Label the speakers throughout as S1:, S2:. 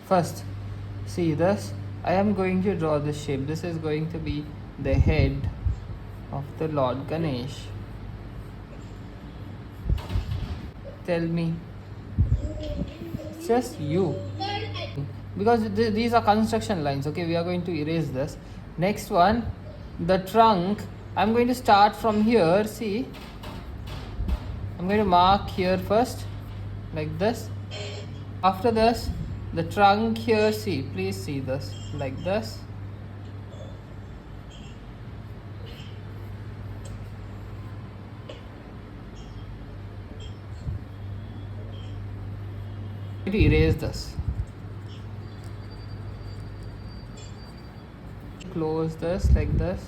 S1: First, see this. I am going to draw this shape. This is going to be the head of the Lord Ganesh. Tell me. It's just you. Because these are construction lines. Okay, we are going to erase this. Next one, the trunk. I'm going to start from here. See, I'm going to mark here first, like this. After this, the trunk here. See, please see this, like this. I'm going to erase this. Close this like this.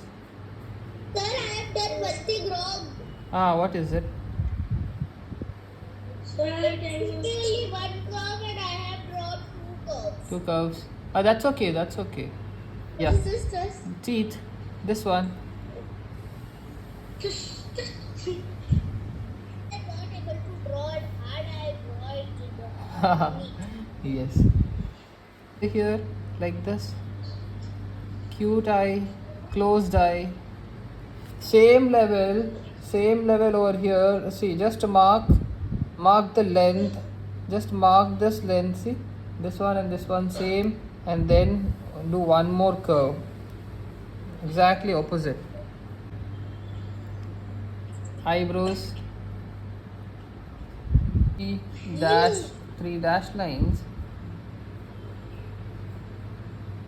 S2: Sir, I have done one thing wrong.
S1: What is it?
S2: Sir, only one curve and I have drawn two curves.
S1: Two curves. That's okay. That's okay. Yeah.
S2: What is this?
S1: Teeth. This one.
S2: I'm not able to draw it and I draw it in the
S1: Yes. Here, like this. Cute eye, closed eye. Same level over here. See, just mark the length. Just mark this length. See, this one and this one same, and then do one more curve. Exactly opposite. Eyebrows. Three dash lines.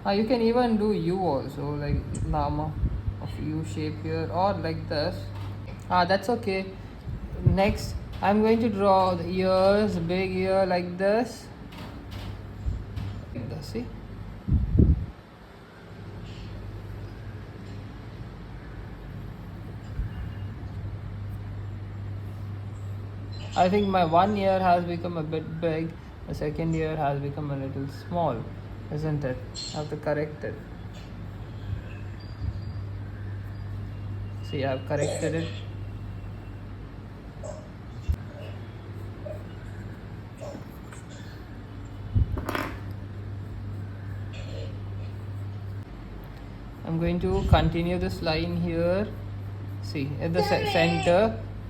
S1: You can even do U also, like Nama of U shape here, or like this. That's okay. Next, I'm going to draw the ears, big ear like this. Like this, see? I think my one ear has become a bit big, the second ear has become a little small, isn't it? I have to correct it. See, I have corrected it. I'm going to continue this line here. See, at the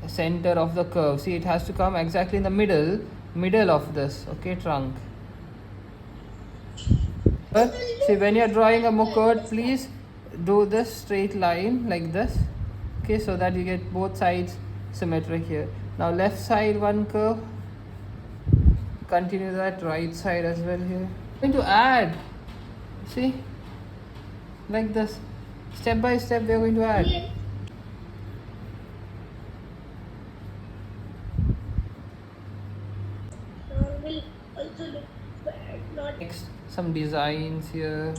S1: center of the curve. See, it has to come exactly in the middle of this, okay, trunk. But see, when you're drawing a mukut, please do this straight line like this, okay, so that you get both sides symmetric here. Now left side one curve, continue that, right side as well here. I'm going to add, see, like this, step by step we are going to add. Next, some designs here.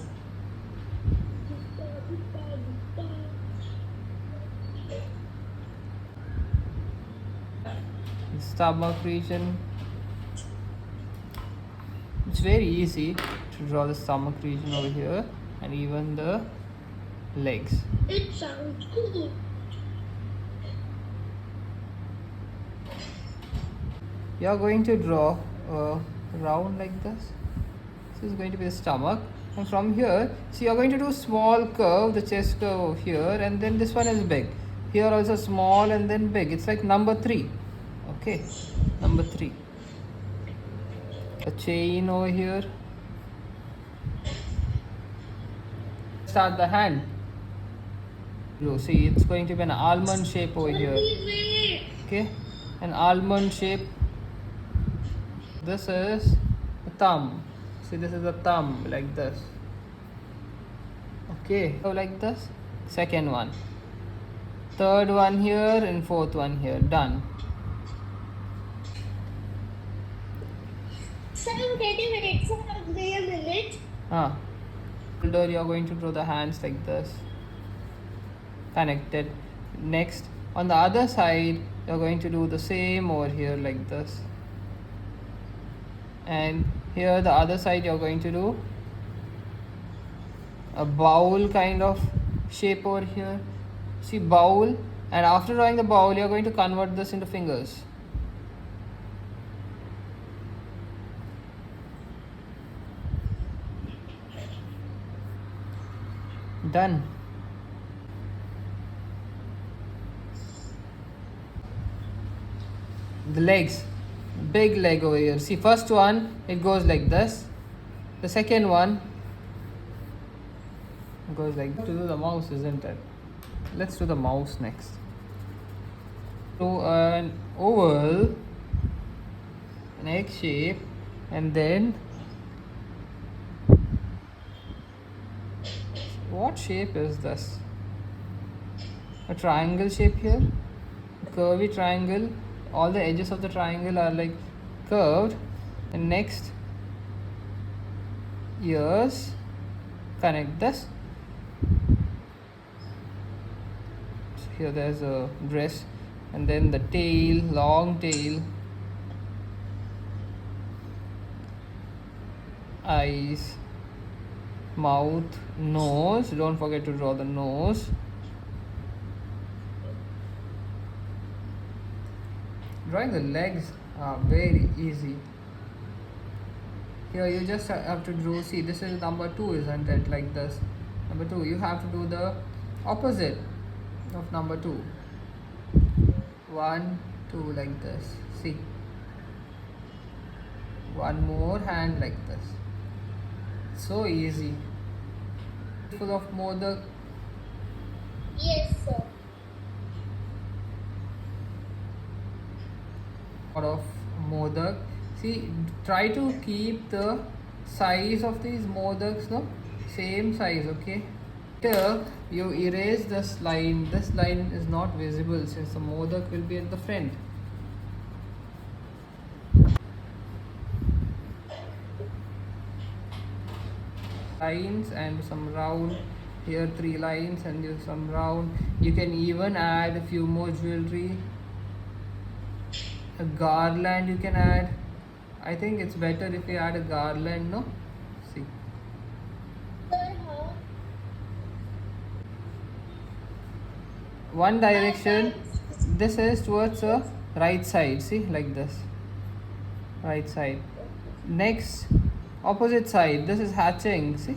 S1: Stomach region. It's very easy to draw the stomach region over here, and even the legs.
S2: It sounds cool.
S1: You are going to draw round like this. This is going to be the stomach, and from here, see, you are going to do small curve, the chest curve over here, and then this one is big. Here also small and then big. It's like number 3. Okay, number 3. A chain over here. Start the hand. You see, it's going to be an almond shape over here. Okay, an almond shape. This is a thumb. See, this is a thumb like this. Okay, so like this. Second one, third one here, and fourth one here. Done.
S2: Sir, I'm getting it. Sir, wait a minute.
S1: Shoulder, you are going to draw the hands like this, connected. Next, on the other side, you are going to do the same over here like this. And here the other side, you are going to do a bowl kind of shape over here. See, bowl, and after drawing the bowl, you are going to convert this into fingers. Done. The legs, big leg over here. See, first one it goes like this. The second one goes like to do the mouse, isn't it? Let's do the mouse next. So an oval, an egg shape, and then what shape is this? A triangle shape here, a curvy triangle. All the edges of the triangle are like curved, and next ears connect this. So here there's a dress, and then the tail, long tail, eyes, mouth, nose. Don't forget to draw the nose. Drawing the legs are very easy. Here you just have to draw. See, this is number 2, isn't it? Like this. Number 2, you have to do the opposite of number 2. 1, 2, like this. See, one more hand like this. So easy. Full of modak.
S2: Yes, sir.
S1: Lot of modak. See, try to keep the size of these modaks, no, same size. Okay, here you erase this line. This line is not visible since the modak will be at the front. Lines and some round. Here 3 lines and you some round. You can even add a few more jewelry. A garland you can add. I think it's better if you add a garland, no? See.
S2: Sir, how?
S1: One direction, this is towards the right side. See, like this. Right side. Next, opposite side. This is hatching. See.